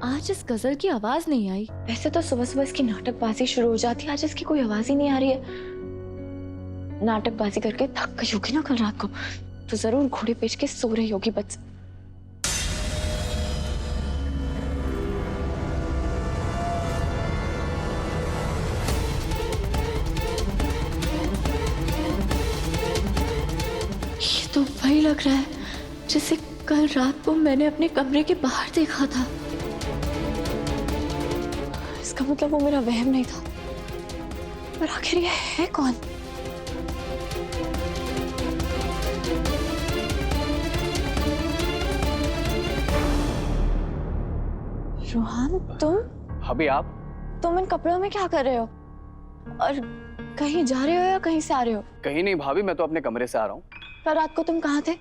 आज इस गजल की आवाज नहीं आई। वैसे तो सुबह सुबह इसकी नाटकबाजी शुरू हो जाती है, आज इसकी कोई आवाज ही नहीं आ रही है। नाटकबाजी करके थक गई होगी ना कल रात को, तो जरूर घोड़े बेच के सो रही होगी बस। ये तो वही लग रहा है जिसे कल रात को मैंने अपने कमरे के बाहर देखा था। इसका मतलब वो मेरा वहम नहीं था, पर आखिर ये है कौन? रोहन, अभी आप तुम इन कपड़ों में क्या कर रहे हो? और कहीं जा रहे हो या कहीं से आ रहे हो? कहीं नहीं भाभी, मैं तो अपने कमरे से आ रहा हूँ। कल रात को तुम कहाँ थे?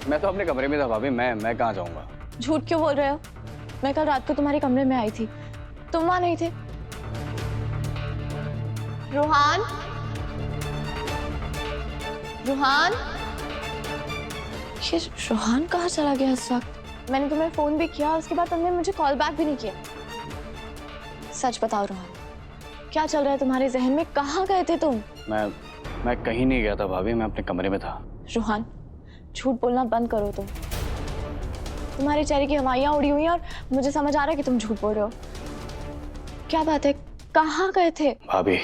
मैं तो अपने कमरे में था भाभी, मैं कहाँ जाऊंगा? झूठ क्यों बोल रहे हो? मैं कल रात को तुम्हारे कमरे में आई थी, तुम वहां नहीं थे। रोहान, रोहान, ये रोहान कहाँ चला गया इस वक्त? मैंने तुम्हें फोन भी किया, उसके बाद तुमने मुझे कॉल बैक भी नहीं किया। सच बताओ रोहान, क्या चल रहा है तुम्हारे जहन में? कहाँ गए थे तुम? मैं कहीं नहीं गया था भाभी, मैं अपने कमरे में था। रोहान, झूठ बोलना बंद करो तुम। तुम्हारे चेहरे की हवाइयां उड़ी हुई हैं और मुझे समझ आ रहा है कि तुम झूठ बोल रहे हो। क्या बात है, कहाँ गए थे? भाभी,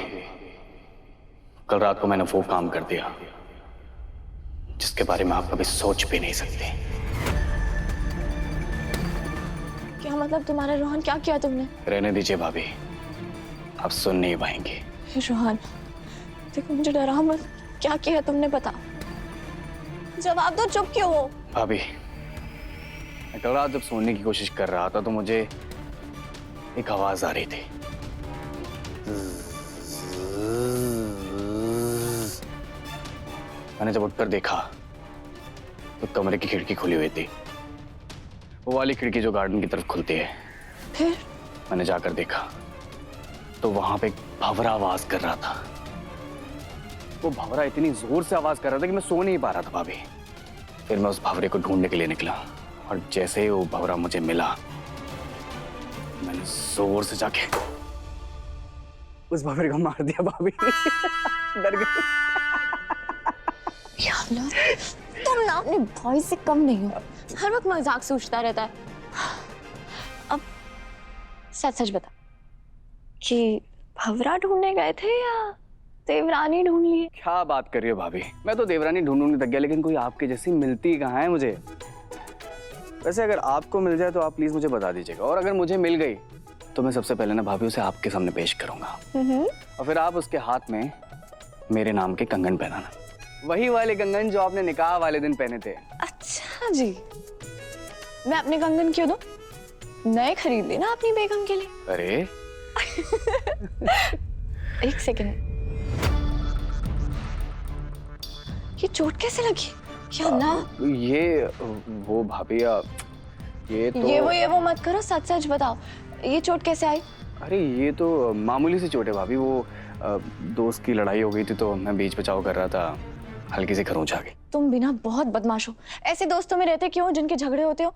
कल रात को मैंने वो काम कर दिया जिसके बारे में आप कभी सोच भी नहीं सकते। क्या मतलब तुम्हारा? रोहन, क्या किया तुमने? रहने दीजिए भाभी, आप सुन नहीं पाएंगे। रोहन देखो, मुझे डरा मत। क्या किया तुमने, बता। जवाब दो, चुप क्यों हो? भाभी, मैं कल रात जब सोने की कोशिश कर रहा था तो मुझे एक आवाज आ रही थी। मैंने जब उठकर देखा तो कमरे की खिड़की खुली हुई थी, वो वाली खिड़की जो गार्डन की तरफ खुलती है। फिर? मैंने जाकर देखा तो वहां पे एक भंवरा आवाज कर रहा था। वो भंवरा इतनी जोर से आवाज कर रहा था कि मैं सो नहीं पा रहा था भाभी। फिर मैं उस भंवरे को ढूंढने के लिए निकला और जैसे ही वो भंवरा मुझे मिला, मैंने जोर से जाके उस भंवरे को मार दिया भाभी। डर गई। तुम ना अपने भाई से कम नहीं हो, हर वक्त मजाक सोचता रहता है। अब सच सच बता कि भंवरा ढूंढने गए थे या देवरानी ढूंढ ली? क्या बात कर रही हो भाभी, मैं तो देवरानी ढूंढने तक गया, लेकिन कोई आपके जैसी मिलती कहाँ है मुझे। वैसे अगर आपको मिल जाए तो आप प्लीज मुझे बता दीजिएगा, और अगर मुझे मिल गई तो मैं सबसे पहले ना भाभी उसे आपके सामने पेश करूंगा, और फिर आप उसके हाथ में मेरे नाम के कंगन पहनाना, वही वाले कंगन जो आपने निकाह वाले दिन पहने थे। अच्छा जी, मैं अपने कंगन क्यों दूं? नए खरीद लेना अपनी बेगम के लिए। अरे एक सेकंड, ये चोट कैसे लगी? या अल्लाह। ये वो भाभी, ये तो ये वो मत करो, सच सच बताओ, ये चोट कैसे आई? अरे ये तो मामूली सी चोट है भाभी, वो दोस्त की लड़ाई हो गई थी तो मैं बीच बचाव कर रहा था, हल्की सी खरोंच आ गई। तुम बिना बहुत बदमाश हो, ऐसे दोस्तों में रहते क्यों जिनके झगड़े होते हो?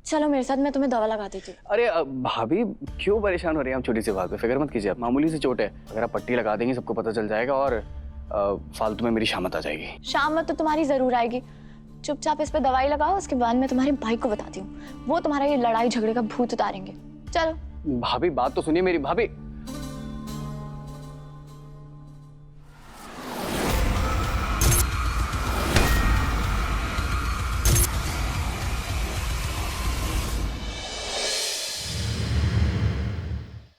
चलो मेरे साथ, मैं तुम्हें दवा लगा देती हूँ। अरे भाभी क्यों परेशान हो रही हैं आप छोटी सी बात पे? फिक्र मत कीजिए आप, मामूली सी चोट है, अगर आप पट्टी लगा देंगे सबको पता चल जाएगा और फालतू में मेरी शामत आ जाएगी। शामत तो तुम्हारी जरूर आएगी, चुपचाप इस पे दवाई लगाओ, उसके बाद मैं तुम्हारे भाई को बताती हूँ, वो तुम्हारा ये लड़ाई झगड़े का भूत उतारेंगे। चलो। भाभी बात तो सुनिए मेरी। भाभी